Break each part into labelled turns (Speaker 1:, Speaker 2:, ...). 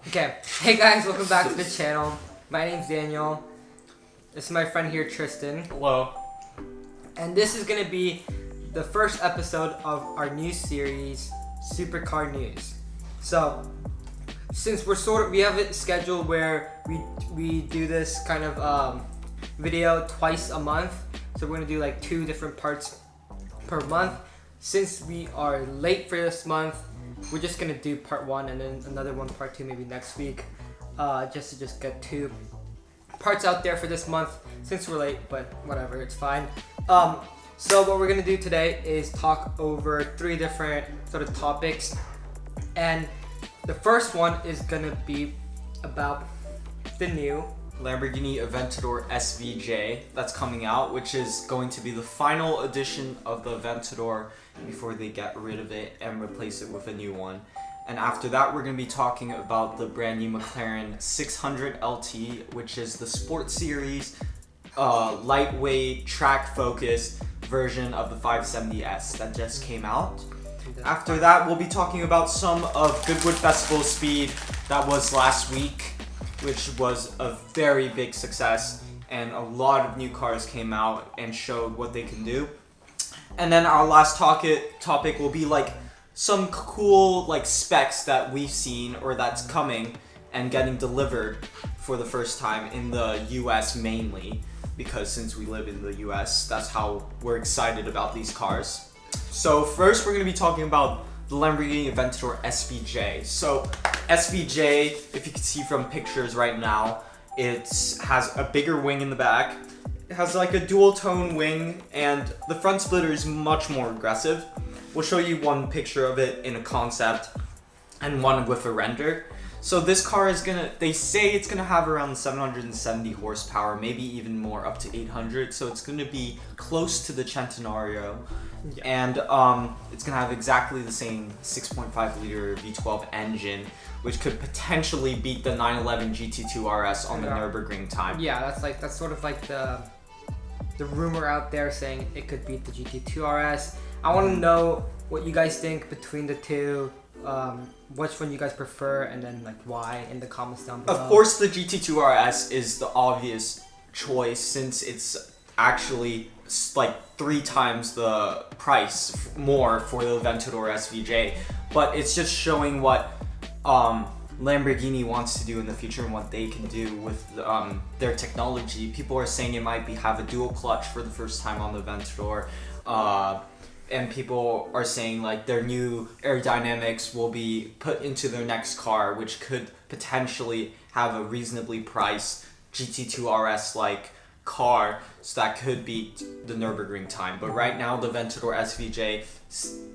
Speaker 1: Okay, hey guys, welcome back to the channel. My name's Daniel. This is my friend here, Tristan.
Speaker 2: Hello.
Speaker 1: And this is gonna be the first episode of our new series, Supercar News. So, since we have it scheduled where we do this kind of video twice a month. So we're gonna do like 2 different parts per month. Since we are late for this month, we're just gonna do part 1 and then another one, part 2, maybe next week, just to get 2 parts out there for this month since we're late, but whatever, it's fine. So what we're gonna do today is talk over 3 different sort of topics, and the first one is gonna be about the new
Speaker 2: Lamborghini Aventador SVJ that's coming out, which is going to be the final edition of the Aventador before they get rid of it and replace it with a new one. And after that, we're going to be talking about the brand new McLaren 600 LT, which is the Sport Series, lightweight, track-focused version of the 570S that just came out. After that, we'll be talking about some of Goodwood Festival Speed that was last week, which was a very big success, and a lot of new cars came out and showed what they can do. And then our last topic will be like some cool like specs that we've seen or that's coming and getting delivered for the first time in the US mainly, because since we live in the US, that's how we're excited about these cars. So first we're going to be talking about the Lamborghini Aventador SVJ. So SVJ, if you can see from pictures right now, it has a bigger wing in the back. It has like a dual tone wing, and the front splitter is much more aggressive. We'll show you one picture of it in a concept and one with a render. So this car is they say it's gonna have around 770 horsepower, maybe even more, up to 800. So it's gonna be close to the Centenario. Yeah. And it's gonna have exactly the same 6.5 liter V12 engine, which could potentially beat the 911 GT2 RS on the Nürburgring time.
Speaker 1: Yeah, that's sort of like the rumor out there saying it could beat the GT2 RS. I want to know what you guys think between the two, which one you guys prefer, and then like why in the comments down below.
Speaker 2: Of course, the GT2 RS is the obvious choice since it's actually like 3 times the price more for the Aventador SVJ, but it's just showing what Lamborghini wants to do in the future and what they can do with their technology. People are saying it might have a dual clutch for the first time on the Aventador, and people are saying like their new aerodynamics will be put into their next car, which could potentially have a reasonably priced GT2 RS like car, so that could beat the Nürburgring time. But right now the Aventador SVJ,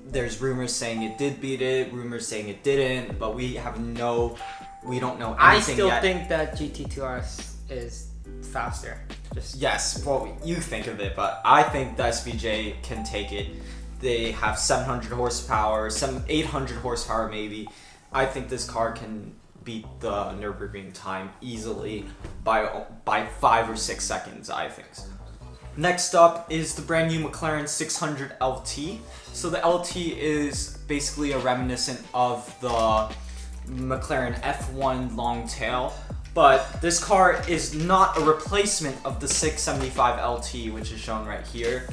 Speaker 2: there's rumors saying it did beat it, rumors saying it didn't, but we don't know anything yet.
Speaker 1: I still think that GT2 RS is faster.
Speaker 2: Yes, well, you think of it, but I think the SVJ can take it. They have 700 horsepower, 800 horsepower maybe. I think this car can beat the Nürburgring time easily by 5 or 6 seconds, I think. Next up is the brand new McLaren 600 LT. So the LT is basically a reminiscent of the McLaren F1 long tail, but this car is not a replacement of the 675 LT, which is shown right here.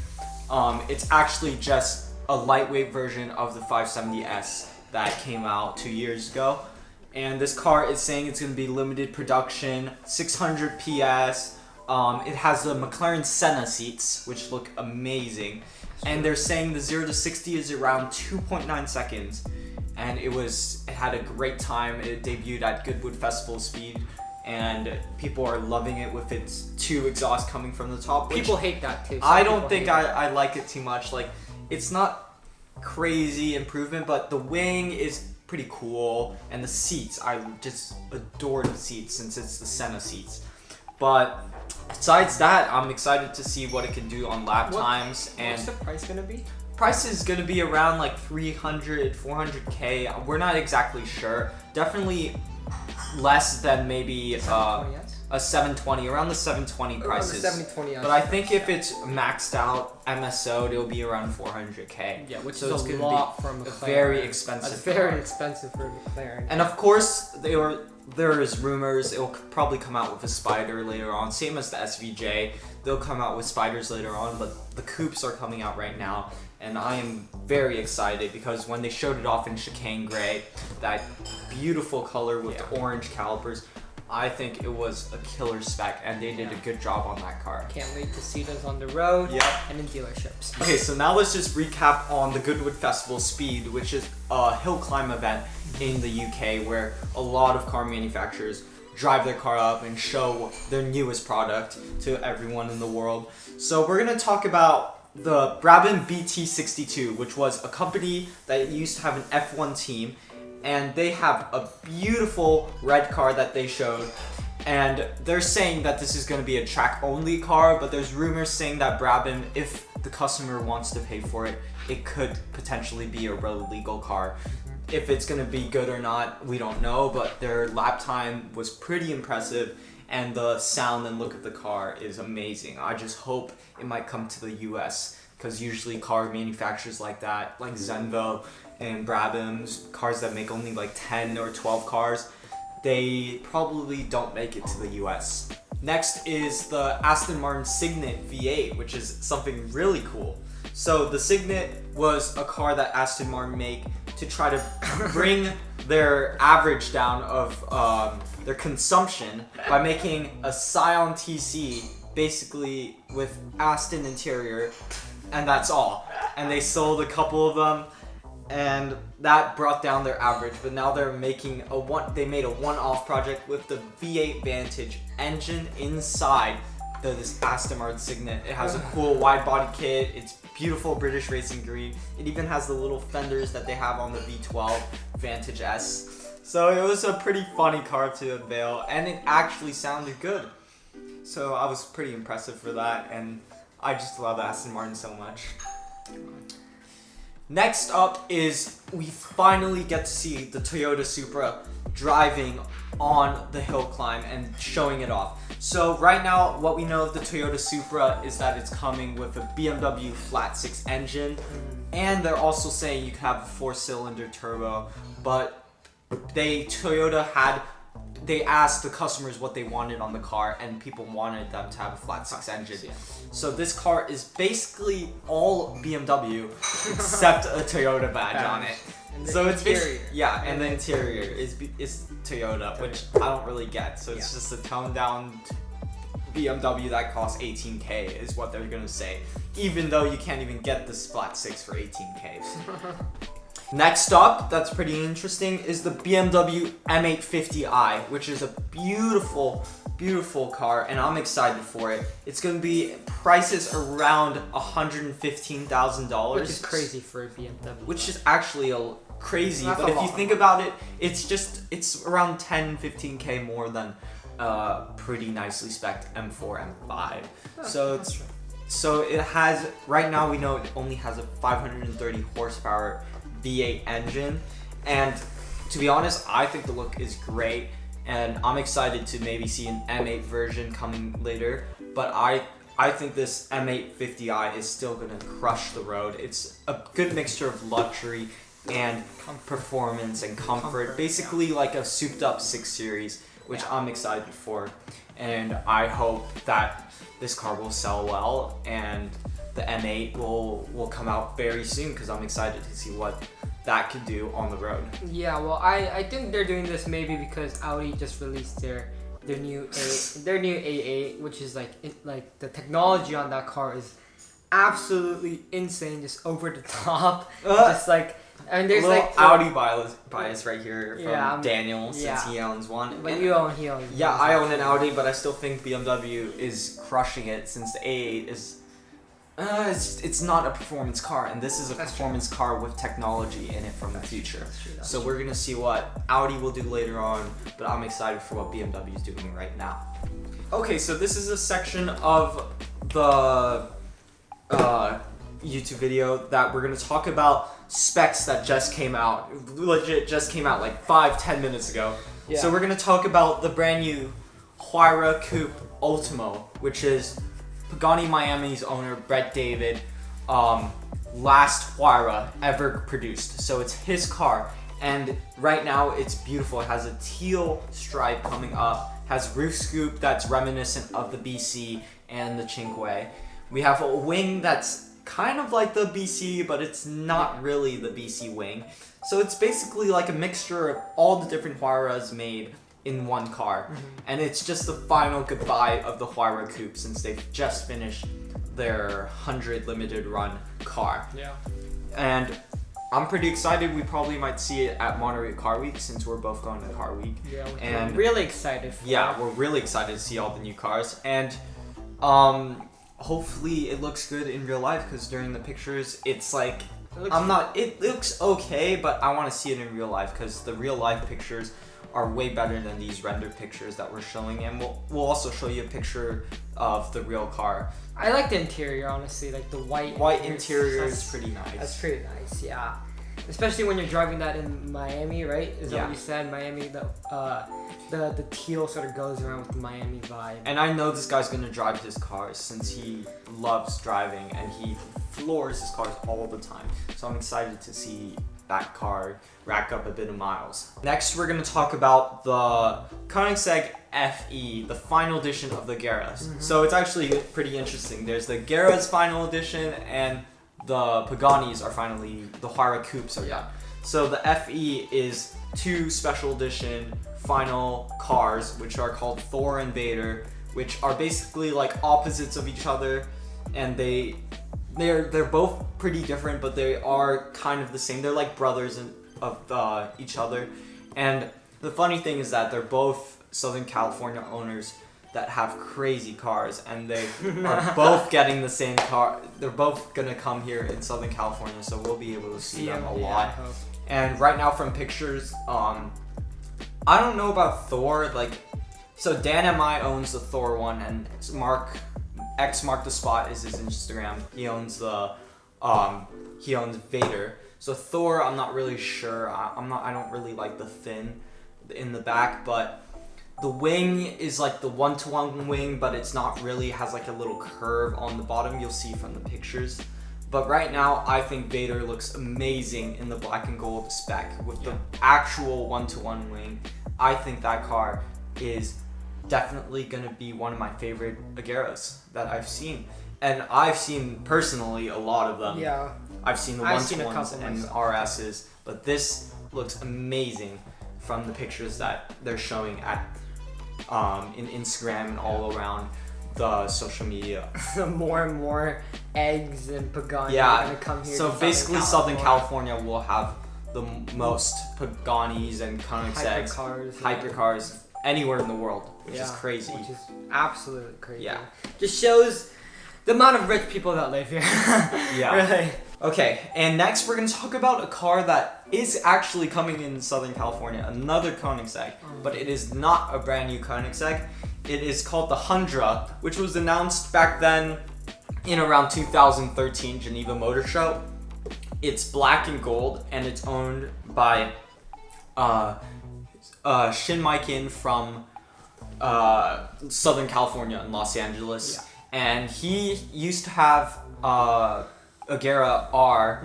Speaker 2: It's actually just a lightweight version of the 570S that came out 2 years ago. And this car is saying it's going to be limited production, 600 PS. It has the McLaren Senna seats, which look amazing. And they're saying the 0 to 60 is around 2.9 seconds. And it had a great time. It debuted at Goodwood Festival Speed, and people are loving it with its 2 exhausts coming from the top.
Speaker 1: People hate that too.
Speaker 2: I don't think I like it too much. Like, it's not crazy improvement, but the wing is pretty cool, and the seats, I just adore the seats since it's the Senna seats. But besides that, I'm excited to see what it can do on lap times. And
Speaker 1: what's the price gonna be?
Speaker 2: Price is gonna be around like 300, 400K. We're not exactly sure. Definitely less than maybe a 720, around the 720 prices.
Speaker 1: Around the 720,
Speaker 2: but I think if it's maxed out MSO'd, it'll be around 400K.
Speaker 1: Yeah, which
Speaker 2: so
Speaker 1: is a lot for McLaren.
Speaker 2: Very expensive.
Speaker 1: It's very expensive for McLaren.
Speaker 2: And of course, they were there is rumors it'll probably come out with a Spider later on. Same as the SVJ. They'll come out with Spiders later on, but the coupes are coming out right now. And I am very excited because when they showed it off in chicane gray, that beautiful color with the orange calipers, I think it was a killer spec, and they did a good job on that car.
Speaker 1: Can't wait to see those on the road and in dealerships.
Speaker 2: Okay, so now let's just recap on the Goodwood Festival Speed, which is a hill climb event in the UK where a lot of car manufacturers drive their car up and show their newest product to everyone in the world. So we're going to talk about the Brabham BT62, which was a company that used to have an F1 team, and they have a beautiful red car that they showed, and they're saying that this is going to be a track-only car, but there's rumors saying that Brabham, if the customer wants to pay for it, it could potentially be a road legal car. If it's going to be good or not, we don't know, but their lap time was pretty impressive, and the sound and look of the car is amazing. I just hope it might come to the US, because usually car manufacturers like that, like Zenvo and Brabham's, cars that make only like 10 or 12 cars, they probably don't make it to the US. Next is the Aston Martin Cygnet V8, which is something really cool. So the Cygnet was a car that Aston Martin made to try to bring their average down of their consumption by making a Scion TC basically with Aston interior, and that's all. And they sold a couple of them, and that brought down their average. But now they're making they made a one-off project with the V8 Vantage engine inside this Aston Martin Cygnet. It has a cool wide body kit. It's beautiful British racing green. It even has the little fenders that they have on the V12 Vantage S. So it was a pretty funny car to unveil, and it actually sounded good. So I was pretty impressive for that, and I just love Aston Martin so much. Next up is we finally get to see the Toyota Supra driving on the hill climb and showing it off. So right now, what we know of the Toyota Supra is that it's coming with a BMW flat 6 engine, and they're also saying you can have a 4-cylinder turbo, but they asked the customers what they wanted on the car, and people wanted them to have a flat 6 engine. So this car is basically all BMW except a Toyota badge on it. So it's and the interior is Toyota, which I don't really get. So it's just a toned down BMW that costs 18K is what they're gonna say, even though you can't even get this flat 6 for 18K. Next up, that's pretty interesting, is the BMW M850i, which is a beautiful, beautiful car, and I'm excited for it. It's going to be prices around $115,000.
Speaker 1: Which is crazy for a BMW.
Speaker 2: Which is actually crazy, but if you think about it, it's around 10, 15K more than pretty nicely spec'd M4, M5. So it has, right now we know it only has a 530 horsepower V8 engine, and to be honest, I think the look is great, and I'm excited to maybe see an M8 version coming later, but I think this M850i is still gonna crush the road. It's a good mixture of luxury and performance and comfort, basically like a souped up 6 Series, which I'm excited for, and I hope that this car will sell well, and the M8 will come out very soon, because I'm excited to see what that could do on the road.
Speaker 1: Yeah, well, I think they're doing this maybe because Audi just released their new A8, which is like the technology on that car is absolutely insane, just over the top, just like. And there's like
Speaker 2: Audi bias right here from Daniel, since he owns one.
Speaker 1: But he owns.
Speaker 2: Yeah, I own an Audi, but I still think BMW is crushing it, since the A8 is. It's not a performance car, and this is a performance car with technology in it from the future. So we're gonna see what Audi will do later on, but I'm excited for what BMW is doing right now. Okay, so this is a section of the YouTube video that we're gonna talk about specs that just came out. Legit just came out like 5-10 minutes ago. Yeah. So we're gonna talk about the brand new Huayra Coupe Ultimo, which is Pagani Miami's owner, Brett David, last Huayra ever produced. So it's his car, And right now it's beautiful. It has a teal stripe coming up, has roof scoop that's reminiscent of the BC and the Cinque. We have a wing that's kind of like the BC, but it's not really the BC wing. So it's basically like a mixture of all the different Huayras made in one car. And it's just the final goodbye of the Huayra coupe since they've just finished their 100 limited run car.
Speaker 1: Yeah.
Speaker 2: And I'm pretty excited. We probably might see it at Monterey Car Week since we're both going to Car Week.
Speaker 1: Yeah,
Speaker 2: and
Speaker 1: we're really excited for
Speaker 2: yeah, we're really excited to see all the new cars. And hopefully it looks good in real life, because during the pictures it's like it looks okay, but I want to see it in real life, because the real life pictures are way better than these render pictures that we're showing, and we'll also show you a picture of the real car.
Speaker 1: I like the interior, honestly, like the white
Speaker 2: interior is pretty nice.
Speaker 1: That's pretty nice, yeah. Especially when you're driving that in Miami, right? Is that what you said? Miami, the teal sort of goes around with the Miami vibe.
Speaker 2: And I know this guy's gonna drive his cars since he loves driving and he floors his cars all the time. So I'm excited to see that car rack up a bit of miles. Next, we're gonna talk about the Koenigsegg FE, the final edition of the Geras. So it's actually pretty interesting. There's the Geras final edition, and the Paganis are finally, the Huayra coupes are done. So the FE is two special edition final cars, which are called Thor and Vader, which are basically like opposites of each other, and they're both pretty different, but they are kind of the same. They're like brothers of each other. And the funny thing is that they're both Southern California owners that have crazy cars, and they are both getting the same car. They're both gonna come here in Southern California, so we'll be able to see them a lot. And right now from pictures, I don't know about Thor. So Dan MI owns the Thor one, and Mark the Spot is his Instagram. He owns he owns Vader. So Thor, I'm not really sure. I don't really like the fin in the back, but the wing is like the 1-to-1 wing, but it's not really, has like a little curve on the bottom. You'll see from the pictures. But right now, I think Vader looks amazing in the black and gold spec with the actual 1-to-1 wing. I think that car is definitely gonna be one of my favorite Agueras that I've seen. And I've seen personally a lot of them.
Speaker 1: Yeah.
Speaker 2: I've seen the 1-to-1s and RSs, but this looks amazing from the pictures that they're showing at in Instagram and all around the social media.
Speaker 1: More and more eggs and Pagani are gonna come here.
Speaker 2: So basically Southern California will have the most Paganis and Koenigseggs, hypercars anywhere in the world, which is crazy.
Speaker 1: Which is absolutely crazy.
Speaker 2: Yeah.
Speaker 1: Just shows the amount of rich people that live here.
Speaker 2: Yeah.
Speaker 1: Really.
Speaker 2: Okay, and next we're going to talk about a car that is actually coming in Southern California, another Koenigsegg, but it is not a brand new Koenigsegg. It is called the Hundra, which was announced back then in around 2013 Geneva Motor Show. It's black and gold, and it's owned by Shin Maikin from Southern California in Los Angeles. And he used to have Agera R,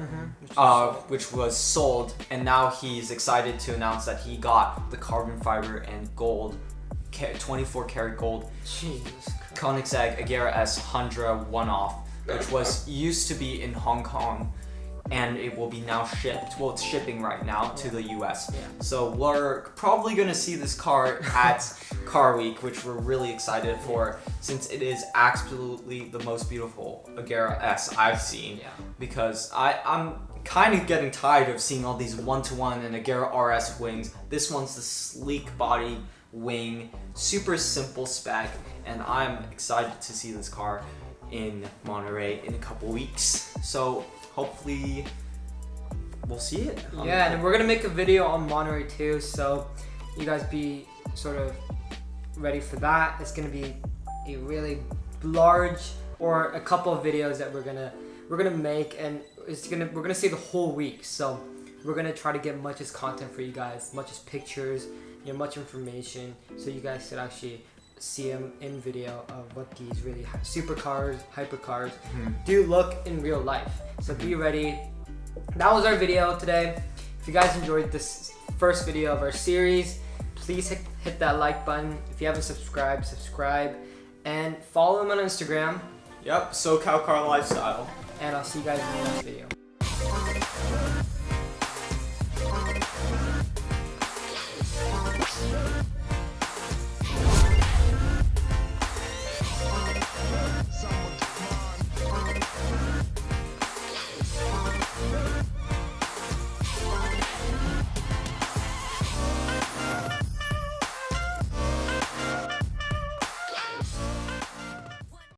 Speaker 2: which was sold, and now he's excited to announce that he got the carbon fiber and gold, 24 karat gold Koenigsegg Agera S Hundra one-off, which was used to be in Hong Kong, and it will be now shipped. Well, it's shipping right now to the US. So we're probably gonna see this car at Car Week, which we're really excited for, since it is absolutely the most beautiful Agera S I've seen. Because I'm kind of getting tired of seeing all these 1-to-1 and Agera RS wings. This one's the sleek body wing, super simple spec, and I'm excited to see this car in Monterey in a couple weeks. So hopefully we'll see it.
Speaker 1: Yeah, and we're gonna make a video on Monterey too, so you guys be sort of ready for that. It's gonna be a really large, or a couple of videos that we're gonna make, and we're gonna see the whole week. So we're gonna try to get much as content for you guys, much as pictures, much information, so you guys could actually see them in video of what these really supercars, hypercars do look in real life. So be ready. That was our video today. If you guys enjoyed this first video of our series, please hit that like button. If you haven't subscribed, subscribe. And follow him on Instagram.
Speaker 2: Yep, SoCal Car Lifestyle.
Speaker 1: And I'll see you guys in the next video.